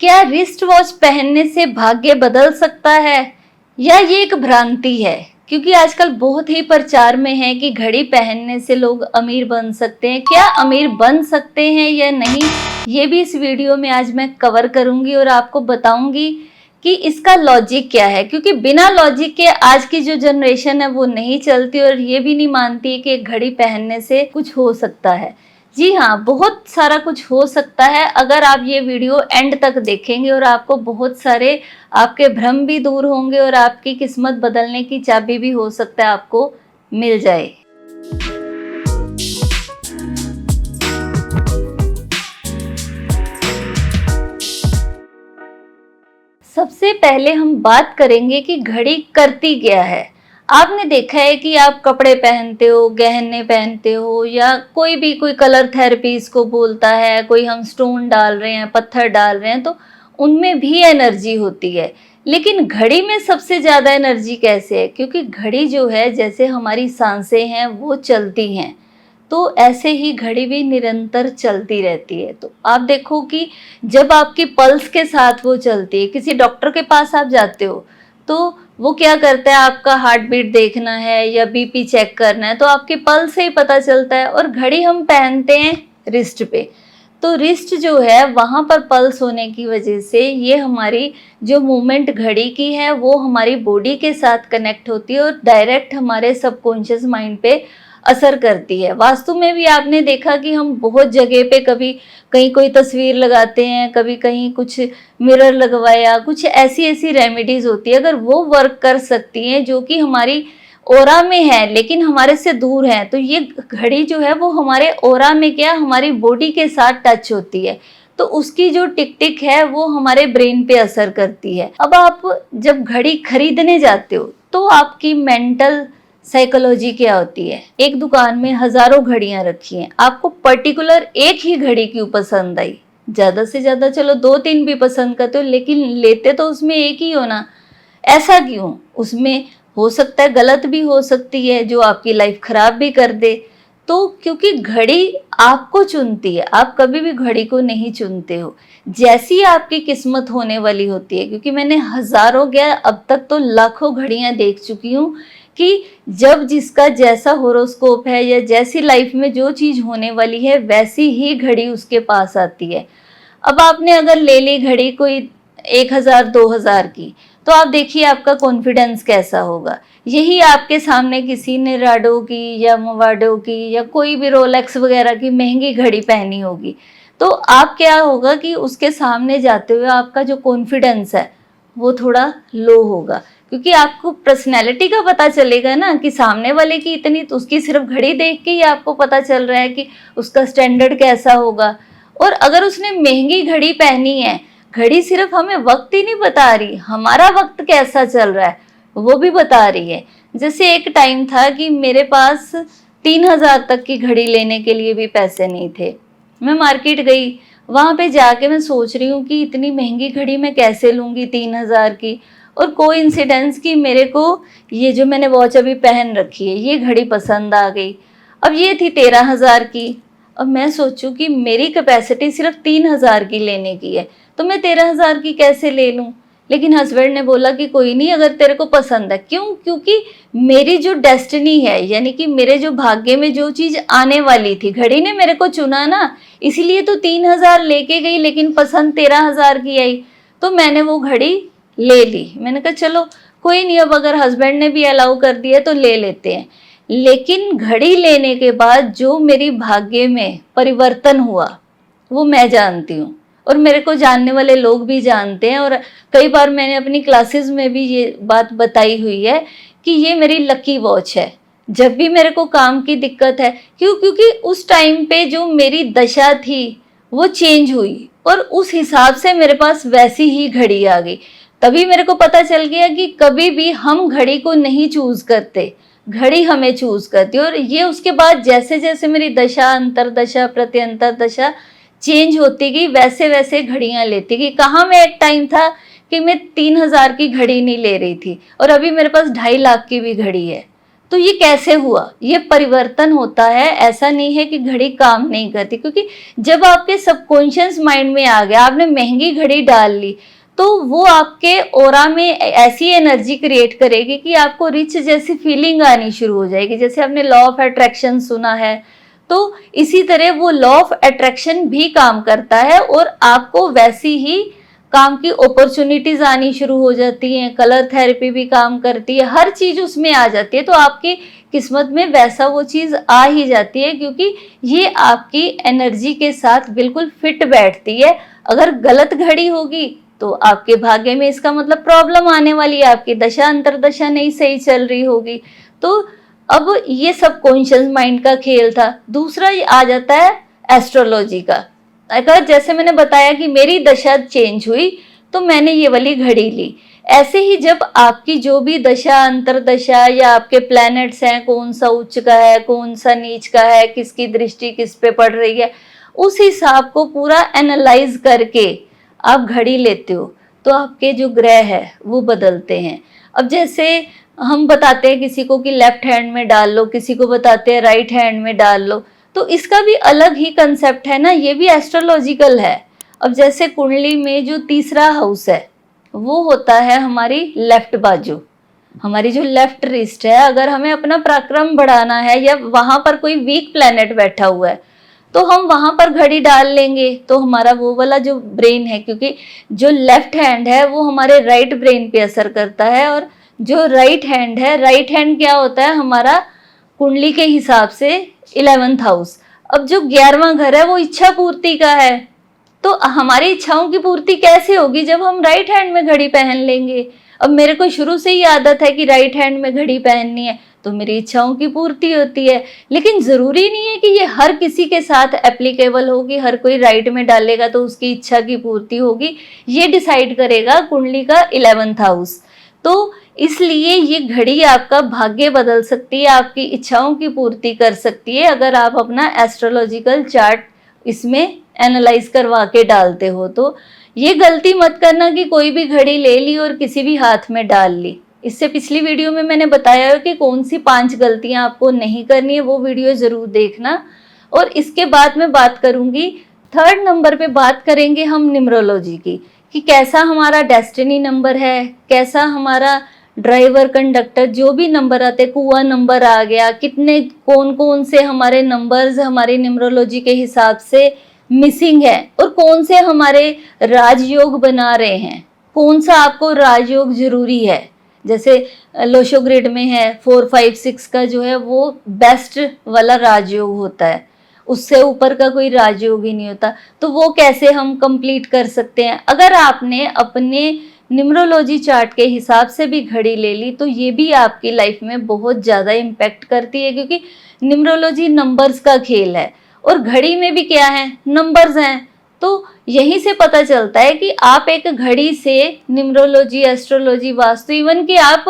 क्या wrist watch पहनने से भाग्य बदल सकता है या ये एक भ्रांति है? क्योंकि आजकल बहुत ही प्रचार में है कि घड़ी पहनने से लोग अमीर बन सकते हैं। क्या अमीर बन सकते हैं या नहीं, ये भी इस वीडियो में आज मैं कवर करूंगी और आपको बताऊंगी कि इसका लॉजिक क्या है। क्योंकि बिना लॉजिक के आज की जो जनरेशन है वो नहीं चलती और ये भी नहीं मानती कि घड़ी पहनने से कुछ हो सकता है। जी हाँ, बहुत सारा कुछ हो सकता है अगर आप ये वीडियो एंड तक देखेंगे और आपको बहुत सारे आपके भ्रम भी दूर होंगे और आपकी किस्मत बदलने की चाबी भी हो सकता है आपको मिल जाए। सबसे पहले हम बात करेंगे कि घड़ी करती क्या है। आपने देखा है कि आप कपड़े पहनते हो, गहने पहनते हो या कोई कलर थेरेपी इसको बोलता है, कोई हम स्टोन डाल रहे हैं, पत्थर डाल रहे हैं, तो उनमें भी एनर्जी होती है। लेकिन घड़ी में सबसे ज़्यादा एनर्जी कैसे है? क्योंकि घड़ी जो है, जैसे हमारी सांसें हैं वो चलती हैं, तो ऐसे ही घड़ी भी निरंतर चलती रहती है। तो आप देखो कि जब आपकी पल्स के साथ वो चलती है, किसी डॉक्टर के पास आप जाते हो तो वो क्या करता है, आपका हार्ट बीट देखना है या बीपी चेक करना है तो आपकी पल्स से ही पता चलता है। और घड़ी हम पहनते हैं रिस्ट पे, तो रिस्ट जो है वहाँ पर पल्स होने की वजह से ये हमारी जो मूवमेंट घड़ी की है वो हमारी बॉडी के साथ कनेक्ट होती है और डायरेक्ट हमारे सबकॉन्शियस माइंड पे असर करती है। वास्तु में भी आपने देखा कि हम बहुत जगह पे कभी कहीं कोई तस्वीर लगाते हैं, कभी कहीं कुछ मिरर लगवाया, कुछ ऐसी ऐसी रेमेडीज होती है, अगर वो वर्क कर सकती हैं जो कि हमारी ओरा में है लेकिन हमारे से दूर है, तो ये घड़ी जो है वो हमारे ओरा में क्या, हमारी बॉडी के साथ टच होती है, तो उसकी जो टिक टिक है वो हमारे ब्रेन पे असर करती है। अब आप जब घड़ी खरीदने जाते हो तो आपकी मेंटल साइकोलॉजी क्या होती है? एक दुकान में हजारों घड़ियां रखी हैं, आपको पर्टिकुलर एक ही घड़ी क्यों पसंद आई? ज्यादा से ज्यादा चलो दो तीन भी पसंद करते हो, लेकिन लेते तो उसमें एक ही हो ना। ऐसा क्यों? उसमें हो सकता है गलत भी हो सकती है जो आपकी लाइफ खराब भी कर दे। तो क्योंकि घड़ी आपको चुनती है, आप कभी भी घड़ी को नहीं चुनते हो। जैसी आपकी किस्मत होने वाली होती है, क्योंकि मैंने हजारों क्या अब तक तो लाखों घड़ियां देख चुकी हूँ कि जब जिसका जैसा होरोस्कोप है या जैसी लाइफ में जो चीज होने वाली है वैसी ही घड़ी उसके पास आती है। अब आपने अगर ले ली घड़ी कोई 1000 2000 की, तो आप देखिए आपका कॉन्फिडेंस कैसा होगा। यही आपके सामने किसी ने राडो की या मोवाडो की या कोई भी रोलेक्स वगैरह की महंगी घड़ी पहनी होगी, तो आप क्या होगा कि उसके सामने जाते हुए आपका जो कॉन्फिडेंस है वो थोड़ा लो होगा। क्योंकि आपको पर्सनैलिटी का पता चलेगा ना कि सामने वाले की इतनी, तो उसकी सिर्फ घड़ी देख के ही आपको पता चल रहा है कि उसका स्टैंडर्ड कैसा होगा। और अगर उसने महंगी घड़ी पहनी है, घड़ी सिर्फ हमें वक्त ही नहीं बता रही, हमारा वक्त कैसा चल रहा है वो भी बता रही है। जैसे एक टाइम था कि मेरे पास 3000 तक की घड़ी लेने के लिए भी पैसे नहीं थे। मैं मार्केट गई, वहां पे जाके मैं सोच रही हूँ कि इतनी महंगी घड़ी मैं कैसे लूंगी 3000 की। और कोइंसिडेंस की मेरे को ये जो मैंने वॉच अभी पहन रखी है ये घड़ी पसंद आ गई। अब ये थी 13,000 की। अब मैं सोचूं कि मेरी कैपेसिटी सिर्फ 3000 की लेने की है, तो मैं 13,000 की कैसे ले लूं? लेकिन हस्बैंड ने बोला कि कोई नहीं, अगर तेरे को पसंद है। क्यों? क्योंकि मेरी जो डेस्टिनी है, यानी कि मेरे जो भाग्य में जो चीज आने वाली थी, घड़ी ने मेरे को चुना ना, इसीलिए तो 3000 लेके गई लेकिन पसंद 13,000 की आई। तो मैंने वो घड़ी ले ली। मैंने कहा चलो कोई नहीं, अब अगर हस्बैंड ने भी अलाउ कर दिया तो ले लेते हैं। लेकिन घड़ी लेने के बाद जो मेरी भाग्य में परिवर्तन हुआ वो मैं जानती हूँ और मेरे को जानने वाले लोग भी जानते हैं। और कई बार मैंने अपनी क्लासेस में भी ये बात बताई हुई है कि ये मेरी लकी वॉच है। जब भी मेरे को काम की दिक्कत है, क्योंकि उस टाइम पे जो मेरी दशा थी वो चेंज हुई और उस हिसाब से मेरे पास वैसी ही घड़ी आ गई। तभी मेरे को पता चल गया कि कभी भी हम घड़ी को नहीं चूज करते, घड़ी हमें चूज करती है। और ये उसके बाद जैसे जैसे मेरी दशा, अंतरदशा, प्रत्यंतर दशा चेंज होती गई, वैसे वैसे घड़ियां लेती गई। कहाँ मैं एक टाइम था कि मैं 3000 की घड़ी नहीं ले रही थी और अभी मेरे पास 2.5 लाख की भी घड़ी है। तो ये कैसे हुआ? ये परिवर्तन होता है, ऐसा नहीं है कि घड़ी काम नहीं करती, क्योंकि जब आपके सबकॉन्शियस माइंड में आ गया, आपने महंगी घड़ी डाल ली, तो वो आपके ऑरा में ऐसी एनर्जी क्रिएट करेगी कि आपको रिच जैसी फीलिंग आनी शुरू हो जाएगी। जैसे आपने लॉ ऑफ अट्रैक्शन सुना है, तो इसी तरह वो लॉ ऑफ अट्रैक्शन भी काम करता है और आपको वैसी ही काम की अपॉर्चुनिटीज आनी शुरू हो जाती हैं। कलर थेरेपी भी काम करती है, हर चीज उसमें आ जाती है, तो आपकी किस्मत में वैसा वो चीज आ ही जाती है, क्योंकि ये आपकी एनर्जी के साथ बिल्कुल फिट बैठती है। अगर गलत घड़ी होगी तो आपके भाग्य में इसका मतलब प्रॉब्लम आने वाली है, आपकी दशा अंतरदशा नहीं सही चल रही होगी। तो अब ये सब कॉन्शियस माइंड का खेल था। दूसरा ये आ जाता है एस्ट्रोलॉजी का। अगर जैसे मैंने बताया कि मेरी दशा चेंज हुई तो मैंने ये वाली घड़ी ली, ऐसे ही जब आपकी जो भी दशा अंतरदशा या आपके प्लैनेट्स हैं, कौन सा उच्च का है, कौन सा नीच का है, किसकी दृष्टि किस पे पड़ रही है, उस हिसाब को पूरा एनालाइज करके आप घड़ी लेते हो, तो आपके जो ग्रह है वो बदलते हैं। अब जैसे हम बताते हैं किसी को कि लेफ्ट हैंड में डाल लो, किसी को बताते हैं राइट हैंड में डाल लो, तो इसका भी अलग ही कंसेप्ट है ना, ये भी एस्ट्रोलॉजिकल है। अब जैसे कुंडली में जो तीसरा हाउस है वो होता है हमारी लेफ्ट बाजू, हमारी जो लेफ्ट रिस्ट है। अगर हमें अपना पराक्रम बढ़ाना है या वहां पर कोई वीक प्लेनेट बैठा हुआ है तो हम वहां पर घड़ी डाल लेंगे, तो हमारा वो वाला जो ब्रेन है, क्योंकि जो लेफ्ट हैंड है वो हमारे राइट ब्रेन पे असर करता है, और जो राइट हैंड है, राइट हैंड क्या होता है हमारा कुंडली के हिसाब से 11th हाउस। अब जो 11वां घर है वो इच्छा पूर्ति का है, तो हमारी इच्छाओं की पूर्ति कैसे होगी जब हम राइट हैंड में घड़ी पहन लेंगे। अब मेरे को शुरू से ही आदत है कि राइट हैंड में घड़ी पहननी है, तो मेरी इच्छाओं की पूर्ति होती है। लेकिन जरूरी नहीं है कि ये हर किसी के साथ एप्लीकेबल होगी, हर कोई राइट में डालेगा तो उसकी इच्छा की पूर्ति होगी। ये डिसाइड करेगा कुंडली का 11th हाउस। तो इसलिए ये घड़ी आपका भाग्य बदल सकती है, आपकी इच्छाओं की पूर्ति कर सकती है, अगर आप अपना एस्ट्रोलॉजिकल चार्ट इसमें एनालाइज करवा के डालते हो। तो ये गलती मत करना कि कोई भी घड़ी ले ली और किसी भी हाथ में डाल ली। इससे पिछली वीडियो में मैंने बताया है कि कौन सी 5 गलतियां आपको नहीं करनी है, वो वीडियो जरूर देखना। और इसके बाद मैं बात करूंगी 3rd नंबर पे बात करेंगे हम न्यूमरोलॉजी की, कि कैसा हमारा डेस्टिनी नंबर है, कैसा हमारा ड्राइवर कंडक्टर जो भी नंबर आते, कुआं नंबर आ गया, कितने कौन कौन से हमारे नंबर्स हमारी न्यूमरोलॉजी के हिसाब से मिसिंग है, और कौन से हमारे राजयोग बना रहे हैं, कौन सा आपको राजयोग जरूरी है। जैसे लोशो ग्रिड में है 4, 5, 6 का जो है वो बेस्ट वाला राजयोग होता है, उससे ऊपर का कोई राजयोग ही नहीं होता। तो वो कैसे हम कंप्लीट कर सकते हैं? अगर आपने अपने न्यूमरोलॉजी चार्ट के हिसाब से भी घड़ी ले ली तो ये भी आपकी लाइफ में बहुत ज़्यादा इम्पैक्ट करती है, क्योंकि न्यूमरोलॉजी नंबर्स का खेल है और घड़ी में भी क्या है, नंबर्स हैं। तो यहीं से पता चलता है कि आप एक घड़ी से न्यूमरोलॉजी, एस्ट्रोलॉजी, वास्तु, इवन कि आप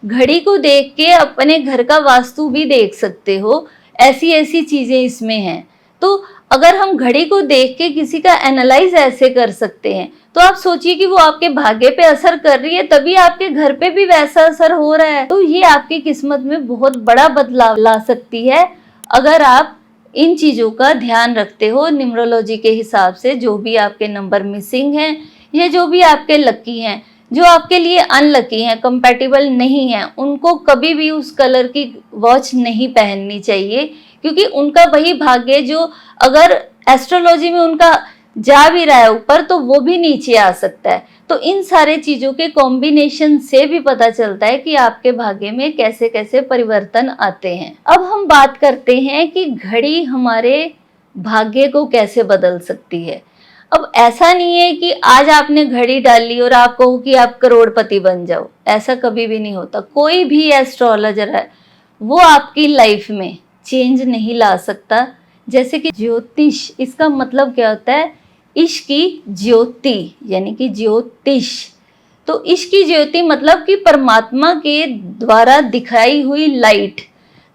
घड़ी को देख के अपने घर का वास्तु भी देख सकते हो, ऐसी ऐसी चीजें इसमें हैं। तो अगर हम घड़ी को देख के किसी का एनालाइज ऐसे कर सकते हैं, तो आप सोचिए कि वो आपके भाग्य पे असर कर रही है, तभी आपके घर पे भी वैसा असर हो रहा है। तो ये आपकी किस्मत में बहुत बड़ा बदलाव ला सकती है अगर आप इन चीजों का ध्यान रखते हो। न्यूमरोलॉजी के हिसाब से जो भी आपके नंबर मिसिंग हैं या जो भी आपके लकी हैं, जो आपके लिए अनलकी हैं, कंपैटिबल नहीं हैं, उनको कभी भी उस कलर की वॉच नहीं पहननी चाहिए, क्योंकि उनका वही भाग्य जो अगर एस्ट्रोलॉजी में उनका जा भी रहा है ऊपर तो वो भी नीचे आ सकता है। तो इन सारे चीजों के कॉम्बिनेशन से भी पता चलता है कि आपके भाग्य में कैसे कैसे परिवर्तन आते हैं। अब हम बात करते हैं कि घड़ी हमारे भाग्य को कैसे बदल सकती है। अब ऐसा नहीं है कि आज आपने घड़ी डाल ली और आप कहो कि आप करोड़पति बन जाओ, ऐसा कभी भी नहीं होता। कोई भी एस्ट्रोलॉजर है वो आपकी लाइफ में चेंज नहीं ला सकता। जैसे कि ज्योतिष, इसका मतलब क्या होता है, इश्क की ज्योति, यानी कि ज्योतिष। तो इश्क की ज्योति मतलब कि परमात्मा के द्वारा दिखाई हुई लाइट।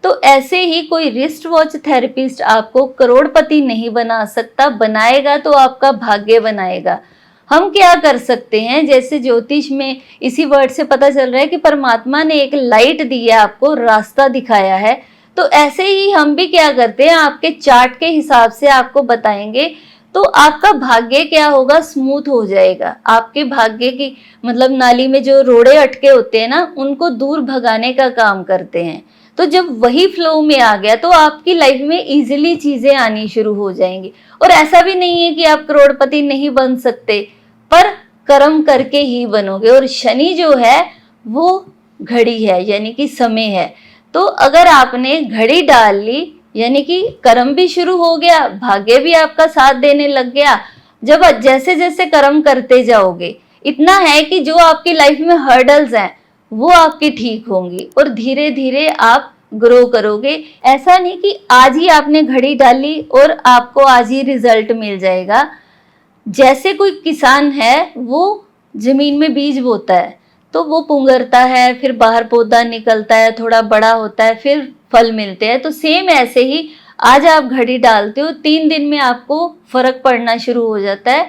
तो ऐसे ही कोई रिस्ट वॉच थेरेपिस्ट आपको करोड़पति नहीं बना सकता, बनाएगा तो आपका भाग्य बनाएगा। हम क्या कर सकते हैं, जैसे ज्योतिष में इसी वर्ड से पता चल रहा है कि परमात्मा ने एक लाइट दी है, आपको रास्ता दिखाया है, तो ऐसे ही हम भी क्या करते हैं, आपके चार्ट के हिसाब से आपको बताएंगे, तो आपका भाग्य क्या होगा, स्मूथ हो जाएगा। आपके भाग्य की मतलब नाली में जो रोड़े अटके होते हैं ना, उनको दूर भगाने का काम करते हैं। तो जब वही फ्लो में आ गया तो आपकी लाइफ में इजीली चीजें आनी शुरू हो जाएंगी। और ऐसा भी नहीं है कि आप करोड़पति नहीं बन सकते, पर कर्म करके ही बनोगे। और शनि जो है वो घड़ी है, यानी कि समय है। तो अगर आपने घड़ी डाल ली, यानी कि कर्म भी शुरू हो गया, भाग्य भी आपका साथ देने लग गया। जब जैसे जैसे कर्म करते जाओगे, इतना है कि जो आपकी लाइफ में हर्डल्स हैं वो आपकी ठीक होंगी और धीरे धीरे आप ग्रो करोगे। ऐसा नहीं कि आज ही आपने घड़ी डाली और आपको आज ही रिजल्ट मिल जाएगा। जैसे कोई किसान है, वो जमीन में बीज बोता है, तो वो पुंगरता है, फिर बाहर पौधा निकलता है, थोड़ा बड़ा होता है, फिर फल मिलते हैं। तो सेम ऐसे ही आज आप घड़ी डालते हो, 3 दिन में आपको फर्क पड़ना शुरू हो जाता है,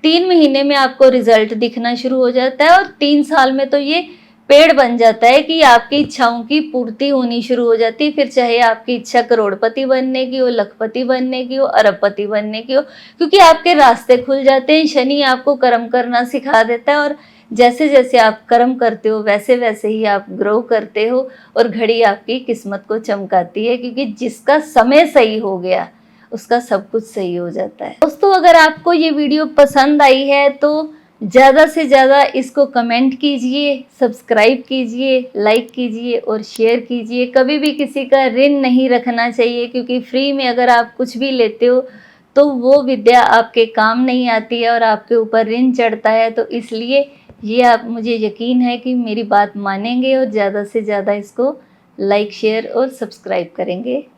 3 महीने में आपको रिजल्ट दिखना शुरू हो जाता है, और 3 साल में तो ये पेड़ बन जाता है कि आपकी इच्छाओं की पूर्ति होनी शुरू हो जाती है। फिर चाहे आपकी इच्छा करोड़पति बनने की हो, लखपति बनने की हो, अरबपति बनने की हो, क्योंकि आपके रास्ते खुल जाते हैं। शनि आपको कर्म करना सिखा देता है, और जैसे जैसे आप कर्म करते हो वैसे वैसे ही आप ग्रो करते हो, और घड़ी आपकी किस्मत को चमकाती है, क्योंकि जिसका समय सही हो गया उसका सब कुछ सही हो जाता है। दोस्तों, अगर आपको ये वीडियो पसंद आई है तो ज़्यादा से ज़्यादा इसको कमेंट कीजिए, सब्सक्राइब कीजिए, लाइक कीजिए और शेयर कीजिए। कभी भी किसी का ऋण नहीं रखना चाहिए, क्योंकि फ्री में अगर आप कुछ भी लेते हो तो वो विद्या आपके काम नहीं आती है और आपके ऊपर ऋण चढ़ता है। तो इसलिए ये आप, मुझे यकीन है कि मेरी बात मानेंगे और ज़्यादा से ज़्यादा इसको लाइक, शेयर और सब्सक्राइब करेंगे।